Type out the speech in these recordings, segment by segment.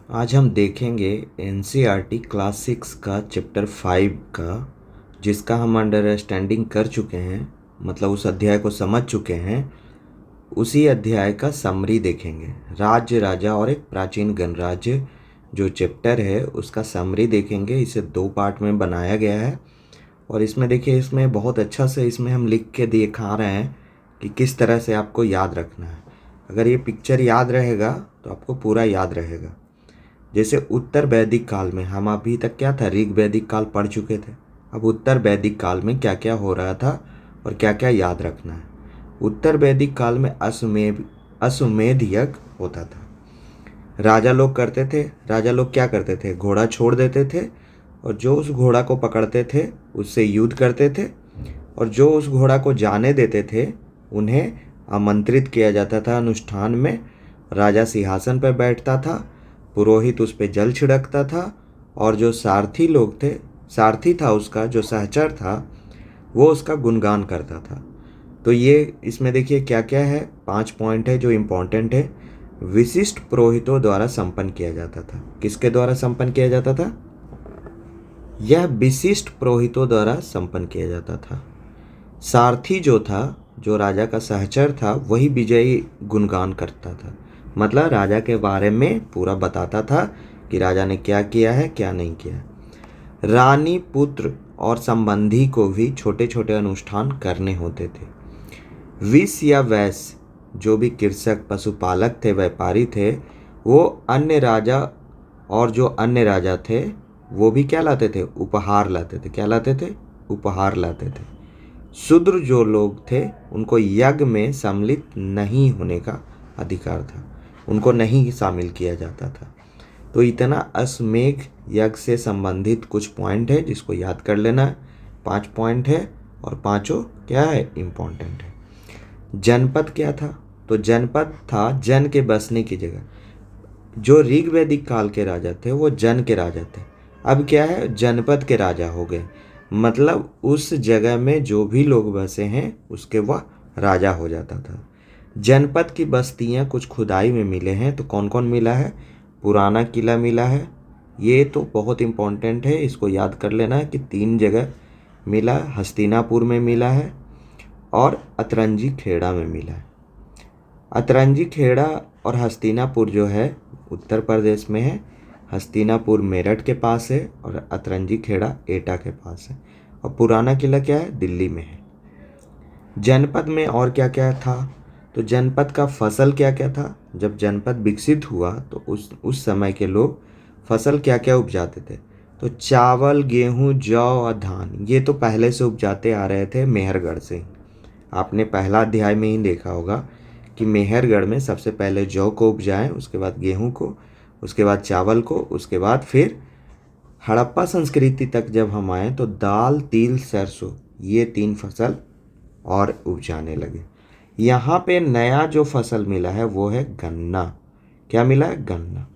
आज हम देखेंगे एनसीईआरटी क्लास 6 का चैप्टर 5 का, जिसका हम अंडरस्टैंडिंग कर चुके हैं, मतलब उस अध्याय को समझ चुके हैं। उसी अध्याय का समरी देखेंगे। राज्य, राजा और एक प्राचीन गणराज्य जो चैप्टर है उसका समरी देखेंगे। इसे 2 पार्ट में बनाया गया है और इसमें देखिए, इसमें बहुत अच्छा से इसमें हम लिख के दिखा रहे हैं कि किस तरह से आपको याद रखना है। अगर ये पिक्चर याद रहेगा तो आपको पूरा याद रहेगा। जैसे उत्तर वैदिक काल में, हम अभी तक क्या था, ऋग वैदिक काल पढ़ चुके थे। अब उत्तर वैदिक काल में क्या क्या हो रहा था और क्या क्या याद रखना है। उत्तर वैदिक काल में अश्वमेध यज्ञ होता था। राजा लोग करते थे। राजा लोग क्या करते थे, घोड़ा छोड़ देते थे और जो उस घोड़ा को पकड़ते थे उससे युद्ध करते थे, और जो उस घोड़ा को जाने देते थे उन्हें आमंत्रित किया जाता था अनुष्ठान में। राजा सिंहासन पर बैठता था, पुरोहित उस पर जल छिड़कता था, और जो सारथी लोग थे, सारथी था उसका जो सहचर था, वो उसका गुणगान करता था। तो ये इसमें देखिए क्या क्या है, 5 पॉइंट है जो इम्पोर्टेंट है। विशिष्ट पुरोहितों द्वारा संपन्न किया जाता था। किसके द्वारा संपन्न किया जाता था? यह विशिष्ट पुरोहितों द्वारा संपन्न किया जाता था। सारथी जो था, जो राजा का सहचर था, वही विजयी गुणगान करता था। मतलब राजा के बारे में पूरा बताता था कि राजा ने क्या किया है, क्या नहीं किया। रानी, पुत्र और संबंधी को भी छोटे छोटे अनुष्ठान करने होते थे। विष या वैश्य, जो भी कृषक, पशुपालक थे, व्यापारी थे, वो अन्य राजा, और जो अन्य राजा थे वो भी क्या लाते थे, उपहार लाते थे। क्या लाते थे? उपहार लाते थे। शूद्र जो लोग थे उनको यज्ञ में सम्मिलित नहीं होने का अधिकार था, उनको नहीं शामिल किया जाता था। तो इतना अश्वमेध यज्ञ से संबंधित कुछ पॉइंट है जिसको याद कर लेना है। 5 पॉइंट है और पांचों क्या है, इम्पोर्टेंट है। जनपद क्या था? तो जनपद था जन के बसने की जगह। जो ऋग वैदिक काल के राजा थे वो जन के राजा थे। अब क्या है, जनपद के राजा हो गए। मतलब उस जगह में जो भी लोग बसे हैं उसके वह राजा हो जाता था। जनपद की बस्तियां कुछ खुदाई में मिले हैं। तो कौन कौन मिला है? पुराना किला मिला है। ये तो बहुत इम्पोर्टेंट है, इसको याद कर लेना है कि 3 जगह मिला। हस्तिनापुर में मिला है और अतरंजी खेड़ा में मिला है। अतरंजी खेड़ा और हस्तिनापुर जो है उत्तर प्रदेश में है। हस्तिनापुर मेरठ के पास है और अतरंजी खेड़ा एटा के पास है। और पुराना किला क्या है, दिल्ली में है। जनपद में और क्या क्या था? तो जनपद का फसल क्या क्या था? जब जनपद विकसित हुआ तो उस समय के लोग फसल क्या क्या उपजाते थे? तो चावल, गेहूं, जौ और धान, ये तो पहले से उपजाते आ रहे थे मेहरगढ़ से। आपने पहला अध्याय में ही देखा होगा कि मेहरगढ़ में सबसे पहले जौ को उपजाएं, उसके बाद गेहूं को, उसके बाद चावल को, उसके बाद फिर हड़प्पा संस्कृति तक जब हम आए तो दाल, तिल, सरसों, ये 3 फसल और उपजाने लगे। यहाँ पे नया जो फसल मिला है वो है गन्ना। क्या मिला है? गन्ना।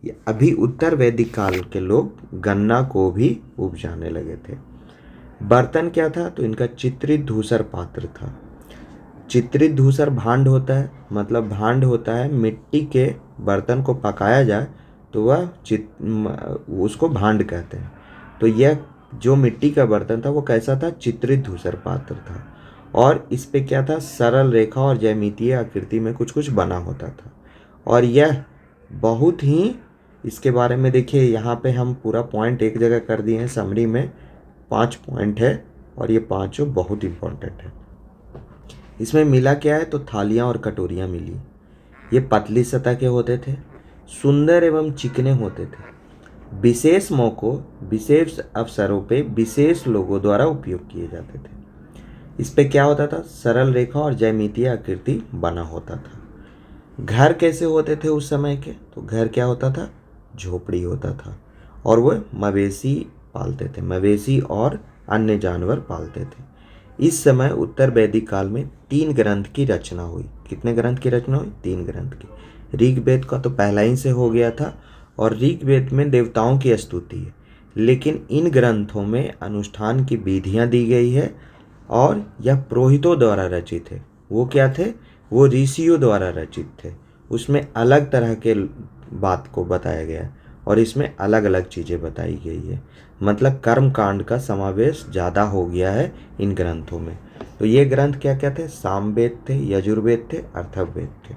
ये अभी उत्तर वैदिक काल के लोग गन्ना को भी उपजाने लगे थे। बर्तन क्या था? तो इनका चित्रित धूसर पात्र था। चित्रित धूसर भांड होता है, मतलब भांड होता है मिट्टी के बर्तन को पकाया जाए तो वह उसको भांड कहते हैं। तो यह जो मिट्टी का बर्तन था वो कैसा था? चित्रित धूसर पात्र था। और इस पे क्या था? सरल रेखा और ज्यामितीय आकृति में कुछ कुछ बना होता था। और यह बहुत ही, इसके बारे में देखिए, यहाँ पे हम पूरा पॉइंट एक जगह कर दिए हैं। समरी में 5 पॉइंट है और ये पांचों बहुत इंपॉर्टेंट है। इसमें मिला क्या है? तो थालियाँ और कटोरियाँ मिली। ये पतली सतह के होते थे, सुंदर एवं चिकने होते थे। विशेष मौकों, विशेष अवसरों पे विशेष लोगों द्वारा उपयोग किए जाते थे। इस पे क्या होता था? सरल रेखा और ज्यामितीय आकृति बना होता था। घर कैसे होते थे उस समय के? तो घर क्या होता था? झोपड़ी होता था। और वो मवेशी पालते थे, मवेशी और अन्य जानवर पालते थे। इस समय उत्तर वैदिक काल में 3 ग्रंथ की रचना हुई। कितने ग्रंथ की रचना हुई? 3 ग्रंथ की। ऋग्वेद का तो पहला ही से हो गया था और ऋग्वेद में देवताओं की स्तुति है, लेकिन इन ग्रंथों में अनुष्ठान की विधियां दी गई है और यह पुरोहितों द्वारा रचित है। वो क्या थे? वो ऋषियों द्वारा रचित थे। उसमें अलग तरह के बात को बताया गया है और इसमें अलग अलग चीज़ें बताई गई है। मतलब कर्म कांड का समावेश ज़्यादा हो गया है इन ग्रंथों में। तो ये ग्रंथ क्या क्या थे? सामवेद थे, यजुर्वेद थे, अथर्ववेद थे,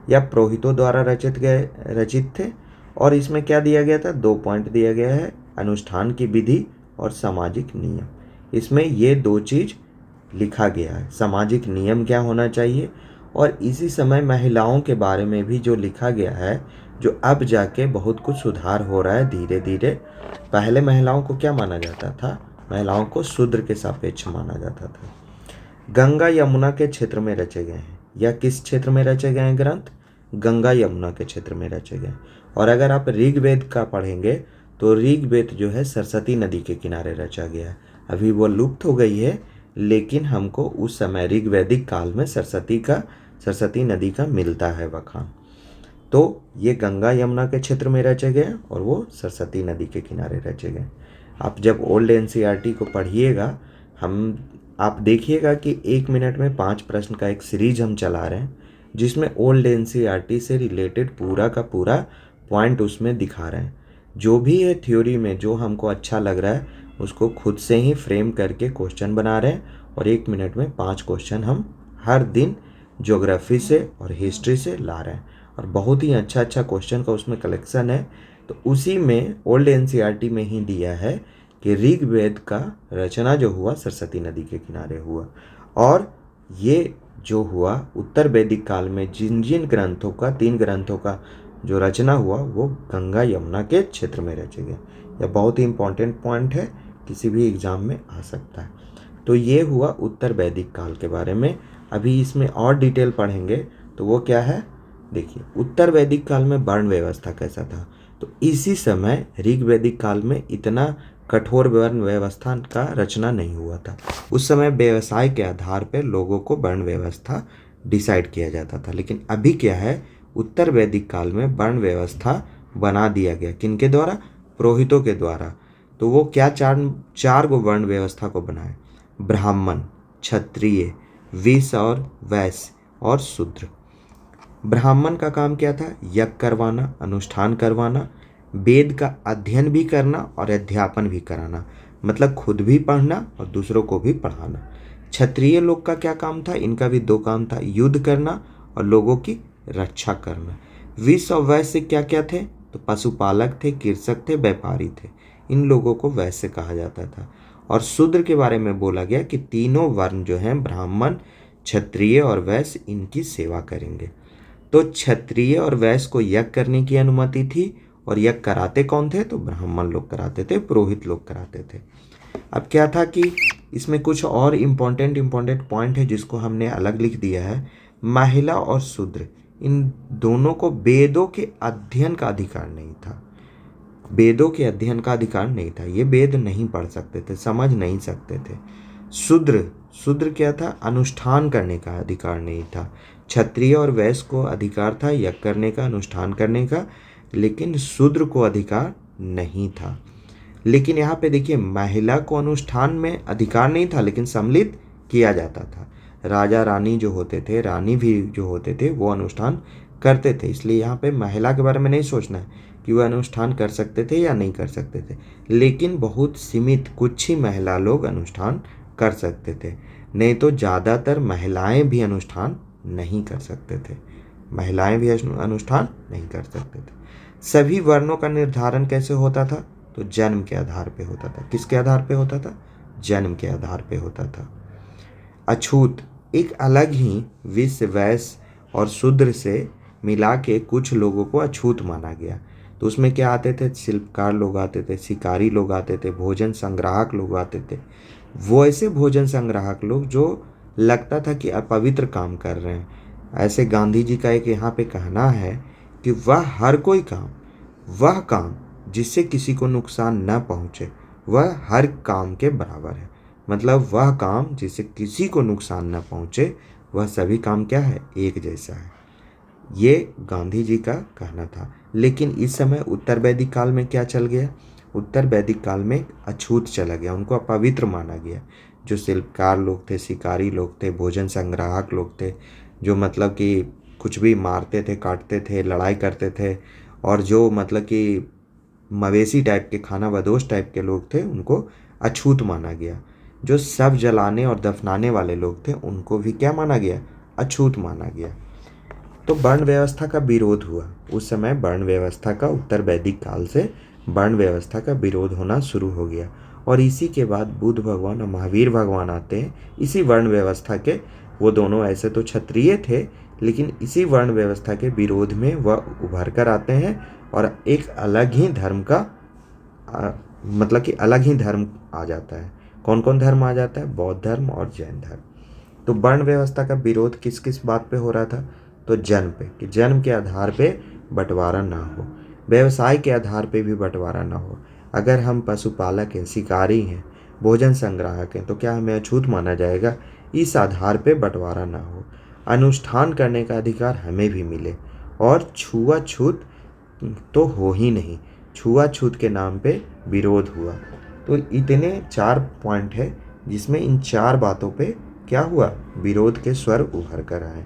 या पुरोहितों द्वारा रचित थे। और इसमें क्या दिया गया था? 2 पॉइंट दिया गया है, अनुष्ठान की विधि और सामाजिक नियम। इसमें ये 2 चीज़ लिखा गया है, सामाजिक नियम क्या होना चाहिए, और इसी समय महिलाओं के बारे में भी जो लिखा गया है, जो अब जाके बहुत कुछ सुधार हो रहा है धीरे धीरे। पहले महिलाओं को क्या माना जाता था? महिलाओं को शूद्र के सापेक्ष माना जाता था। गंगा यमुना के क्षेत्र में रचे गए हैं, या किस क्षेत्र में रचे गए हैं ग्रंथ? गंगा यमुना के क्षेत्र में रचे गए। और अगर आप ऋग्वेद का पढ़ेंगे तो ऋग्वेद जो है सरस्वती नदी के किनारे रचा गया है। अभी वो लुप्त हो गई है, लेकिन हमको उस समय ऋग्वैदिक काल में सरस्वती नदी का मिलता है बखान। तो ये गंगा यमुना के क्षेत्र में रचे गए और वो सरस्वती नदी के किनारे रचे गए। आप जब ओल्ड एनसीईआरटी को पढ़िएगा, आप देखिएगा कि 1 मिनट में 5 प्रश्न का एक सीरीज हम चला रहे हैं, जिसमें ओल्ड एनसीईआरटी से रिलेटेड पूरा का पूरा पॉइंट उसमें दिखा रहे हैं। जो भी है थ्योरी में जो हमको अच्छा लग रहा है उसको खुद से ही फ्रेम करके क्वेश्चन बना रहे हैं, और 1 मिनट में 5 क्वेश्चन हम हर दिन ज्योग्राफी से और हिस्ट्री से ला रहे हैं। और बहुत ही अच्छा अच्छा क्वेश्चन का उसमें कलेक्शन है। तो उसी में ओल्ड एनसीईआरटी में ही दिया है कि ऋग्वेद का रचना जो हुआ सरस्वती नदी के किनारे हुआ, और ये जो हुआ उत्तर वैदिक काल में जिन जिन ग्रंथों का 3 ग्रंथों का जो रचना हुआ वो गंगा यमुना के क्षेत्र में रचे गए। यह बहुत ही इंपॉर्टेंट पॉइंट है, किसी भी एग्जाम में आ सकता है। तो ये हुआ उत्तर वैदिक काल के बारे में। अभी इसमें और डिटेल पढ़ेंगे तो वो क्या है, देखिए उत्तर वैदिक काल में वर्ण व्यवस्था कैसा था। तो इसी समय ऋग्वैदिक काल में इतना कठोर वर्ण व्यवस्था का रचना नहीं हुआ था। उस समय व्यवसाय के आधार पर लोगों को वर्ण व्यवस्था डिसाइड किया जाता था। लेकिन अभी क्या है, उत्तर वैदिक काल में वर्ण व्यवस्था बना दिया गया। किनके द्वारा? पुरोहितों के द्वारा। तो वो क्या चार गो वर्ण व्यवस्था को बनाए, ब्राह्मण, क्षत्रिय, वैश्य और वैश्य और शूद्र। ब्राह्मण का काम क्या था? यज्ञ करवाना, अनुष्ठान करवाना, वेद का अध्ययन भी करना और अध्यापन भी कराना, मतलब खुद भी पढ़ना और दूसरों को भी पढ़ाना। क्षत्रिय लोग का क्या काम था? इनका भी 2 काम था, युद्ध करना और लोगों की रक्षा करना। वैश्य और वैश्य क्या क्या थे? तो पशुपालक थे, कृषक थे, व्यापारी थे। इन लोगों को वैश्य कहा जाता था। और शूद्र के बारे में बोला गया कि तीनों वर्ण जो हैं, ब्राह्मण, क्षत्रिय और वैश्य, इनकी सेवा करेंगे। तो क्षत्रिय और वैश्य को यज्ञ करने की अनुमति थी, और यज्ञ कराते कौन थे? तो ब्राह्मण लोग कराते थे, पुरोहित लोग कराते थे। अब क्या था कि इसमें कुछ और इम्पोर्टेंट पॉइंट है जिसको हमने अलग लिख दिया है। महिला और शूद्र, इन दोनों को वेदों के अध्ययन का अधिकार नहीं था। वेदों के अध्ययन का अधिकार नहीं था, ये वेद नहीं पढ़ सकते थे, समझ नहीं सकते थे। शूद्र क्या था? अनुष्ठान करने का अधिकार नहीं था। क्षत्रिय और वैश्य को अधिकार था यज्ञ करने का, अनुष्ठान करने का, लेकिन शूद्र को अधिकार नहीं था। लेकिन यहाँ पे देखिए, महिला को अनुष्ठान में अधिकार नहीं था, लेकिन सम्मिलित किया जाता था। राजा रानी जो होते थे, रानी भी जो होते थे, वो अनुष्ठान करते थे। इसलिए यहाँ पे महिला के बारे में नहीं सोचना है कि वह अनुष्ठान कर सकते थे या नहीं कर सकते थे, लेकिन बहुत सीमित कुछ ही महिला लोग अनुष्ठान कर सकते थे। नहीं तो ज़्यादातर महिलाएं भी अनुष्ठान नहीं कर सकते थे, महिलाएं भी अनुष्ठान नहीं कर सकते थे। सभी वर्णों का निर्धारण कैसे होता था? तो जन्म के आधार पे होता था। किसके आधार पे होता था? जन्म के आधार पे होता था। अछूत, एक अलग ही विश्व, वैश्य और शूद्र से मिला के कुछ लोगों को अछूत माना गया। तो उसमें क्या आते थे? शिल्पकार लोग आते थे, शिकारी लोग आते थे, भोजन संग्राहक लोग आते थे। वो ऐसे भोजन संग्राहक लोग जो लगता था कि अपवित्र काम कर रहे हैं। ऐसे गांधी जी का एक यहाँ पे कहना है कि वह काम जिससे किसी को नुकसान न पहुँचे वह हर काम के बराबर है। मतलब वह काम जिससे किसी को नुकसान न पहुँचे वह सभी काम क्या है? एक जैसा है। ये गांधी जी का कहना था। लेकिन इस समय उत्तर वैदिक काल में क्या चल गया? उत्तर वैदिक काल में अछूत चला गया, उनको अपवित्र माना गया। जो शिल्पकार लोग थे, शिकारी लोग थे, भोजन संग्राहक लोग थे, जो मतलब कि कुछ भी मारते थे, काटते थे, लड़ाई करते थे और जो मतलब कि मवेशी टाइप के, खाना बदोश टाइप के लोग थे, उनको अछूत माना गया। जो शव जलाने और दफनाने वाले लोग थे उनको भी क्या माना गया? अछूत माना गया। तो वर्ण व्यवस्था का विरोध हुआ। उस समय वर्ण व्यवस्था का, उत्तर वैदिक काल से वर्ण व्यवस्था का विरोध होना शुरू हो गया। और इसी के बाद बुद्ध भगवान और महावीर भगवान आते हैं इसी वर्ण व्यवस्था के। वो दोनों ऐसे तो क्षत्रिय थे, लेकिन इसी वर्ण व्यवस्था के विरोध में वह उभर कर आते हैं और एक अलग ही धर्म का मतलब कि अलग ही धर्म आ जाता है। कौन कौन धर्म आ जाता है? बौद्ध धर्म और जैन धर्म। तो वर्ण व्यवस्था का विरोध किस किस बात पे हो रहा था? तो जन्म पे, कि जन्म के आधार पे बंटवारा ना हो, व्यवसाय के आधार पे भी बंटवारा ना हो। अगर हम पशुपालक हैं, शिकारी हैं, भोजन संग्राहक हैं, तो क्या हमें अछूत माना जाएगा? इस आधार पे बंटवारा ना हो। अनुष्ठान करने का अधिकार हमें भी मिले और छुआछूत तो हो ही नहीं। छुआछूत के नाम पे विरोध हुआ। तो इतने 4 पॉइंट है जिसमें इन 4 बातों पे क्या हुआ? विरोध के स्वर उभर कर आए।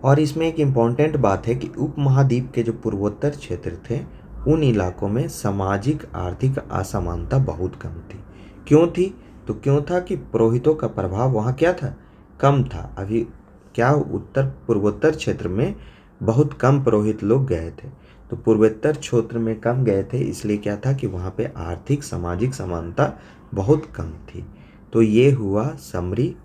और इसमें एक इम्पॉर्टेंट बात है कि उपमहाद्वीप के जो पूर्वोत्तर क्षेत्र थे उन इलाकों में सामाजिक आर्थिक असमानता बहुत कम थी। क्यों थी? तो क्यों था कि पुरोहितों का प्रभाव वहाँ क्या था? कम था। अभी क्या उत्तर पूर्वोत्तर क्षेत्र में बहुत कम पुरोहित लोग गए थे। तो पूर्वोत्तर क्षेत्र में कम गए थे, इसलिए क्या था कि वहाँ पे आर्थिक सामाजिक समानता बहुत कम थी। तो ये हुआ समरी,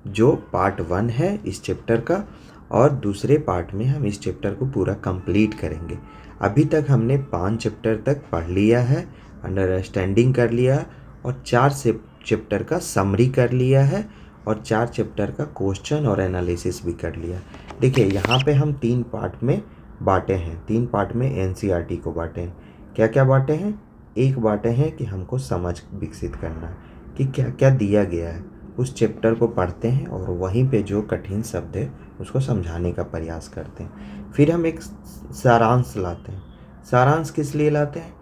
जो पार्ट 1 है इस चैप्टर का। और दूसरे पार्ट में हम इस चैप्टर को पूरा कंप्लीट करेंगे। अभी तक हमने 5 चैप्टर तक पढ़ लिया है, अंडरस्टैंडिंग कर लिया, और 4 से चैप्टर का समरी कर लिया है, और 4 चैप्टर का क्वेश्चन और एनालिसिस भी कर लिया। देखिए यहाँ पे हम 3 पार्ट में बांटे हैं, 3 पार्ट में एनसीईआरटी को बांटे हैं। क्या क्या बांटे हैं? एक बांटे हैं कि हमको समझ विकसित करना है कि क्या क्या दिया गया है, उस चैप्टर को पढ़ते हैं और वहीं पे जो कठिन शब्द है उसको समझाने का प्रयास करते हैं। फिर हम एक सारांश लाते हैं। सारांश किस लिए लाते हैं?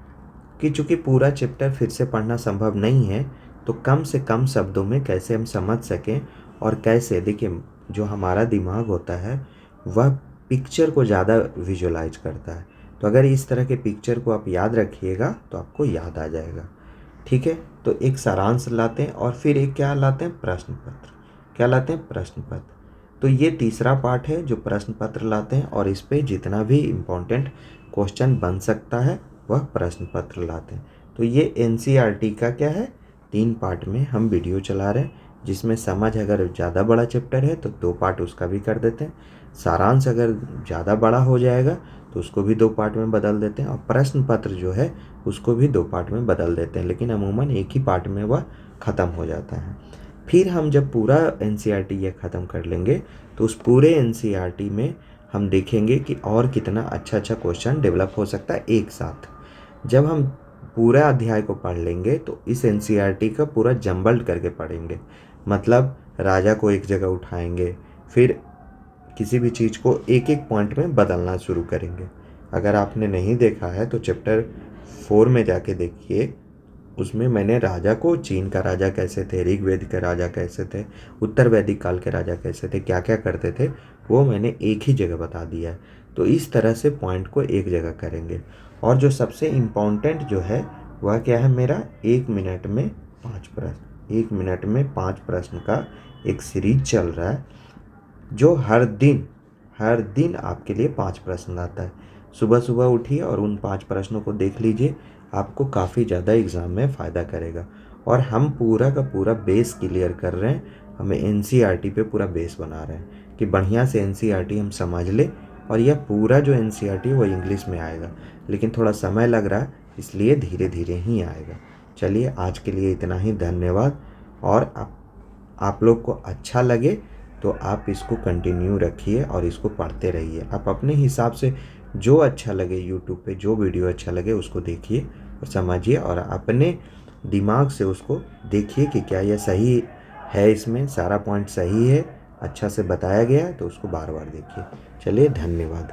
कि चूँकि पूरा चैप्टर फिर से पढ़ना संभव नहीं है, तो कम से कम शब्दों में कैसे हम समझ सकें, और कैसे, देखिए जो हमारा दिमाग होता है वह पिक्चर को ज़्यादा विजुअलाइज करता है। तो अगर इस तरह के पिक्चर को आप याद रखिएगा तो आपको याद आ जाएगा। ठीक है, तो एक सारांश लाते हैं और फिर एक क्या लाते हैं? प्रश्न पत्र। क्या लाते हैं? प्रश्न पत्र। तो ये तीसरा पार्ट है जो प्रश्न पत्र लाते हैं, और इस पे जितना भी इम्पोर्टेंट क्वेश्चन बन सकता है वह प्रश्न पत्र लाते हैं। तो ये एनसीईआरटी का क्या है? 3 पार्ट में हम वीडियो चला रहे हैं, जिसमें समझ अगर ज़्यादा बड़ा चैप्टर है तो 2 पार्ट उसका भी कर देते हैं। सारांश अगर ज़्यादा बड़ा हो जाएगा तो उसको भी 2 पार्ट में बदल देते हैं, और प्रश्न पत्र जो है उसको भी 2 पार्ट में बदल देते हैं, लेकिन अमूमन एक ही पार्ट में वह ख़त्म हो जाता है। फिर हम जब पूरा एनसीईआरटी ये ख़त्म कर लेंगे तो उस पूरे एनसीईआरटी में हम देखेंगे कि और कितना अच्छा अच्छा क्वेश्चन डेवलप हो सकता है एक साथ। जब हम पूरा अध्याय को पढ़ लेंगे तो इस एनसीईआरटी का पूरा जम्बल्ड करके पढ़ेंगे। मतलब राजा को एक जगह उठाएंगे, फिर किसी भी चीज़ को एक एक पॉइंट में बदलना शुरू करेंगे। अगर आपने नहीं देखा है तो चैप्टर 4 में जाके देखिए, उसमें मैंने राजा को, चीन का राजा कैसे थे, ऋग्वेद के राजा कैसे थे, उत्तर वैदिक काल के राजा कैसे थे, क्या क्या करते थे, वो मैंने एक ही जगह बता दिया है। तो इस तरह से पॉइंट को एक जगह करेंगे। और जो सबसे इम्पोर्टेंट जो है वह क्या है मेरा? 1 मिनट में 5 प्रश्न। 1 मिनट में 5 प्रश्न का एक सीरीज चल रहा है, जो हर दिन आपके लिए 5 प्रश्न लाता है। सुबह सुबह उठिए और उन 5 प्रश्नों को देख लीजिए, आपको काफ़ी ज़्यादा एग्ज़ाम में फ़ायदा करेगा। और हम पूरा का पूरा बेस क्लियर कर रहे हैं, हमें एनसीईआरटी पे पूरा बेस बना रहे हैं कि बढ़िया से एनसीईआरटी हम समझ ले। और यह पूरा जो एनसीईआरटी है वो इंग्लिश में आएगा, लेकिन थोड़ा समय लग रहा है, इसलिए धीरे धीरे ही आएगा। चलिए आज के लिए इतना ही, धन्यवाद। और आप लोग को अच्छा लगे तो आप इसको कंटिन्यू रखिए और इसको पढ़ते रहिए। आप अपने हिसाब से जो अच्छा लगे, यूट्यूब पे जो वीडियो अच्छा लगे उसको देखिए और समझिए, और अपने दिमाग से उसको देखिए कि क्या यह सही है, इसमें सारा पॉइंट सही है, अच्छा से बताया गया है, तो उसको बार बार देखिए। चलिए धन्यवाद।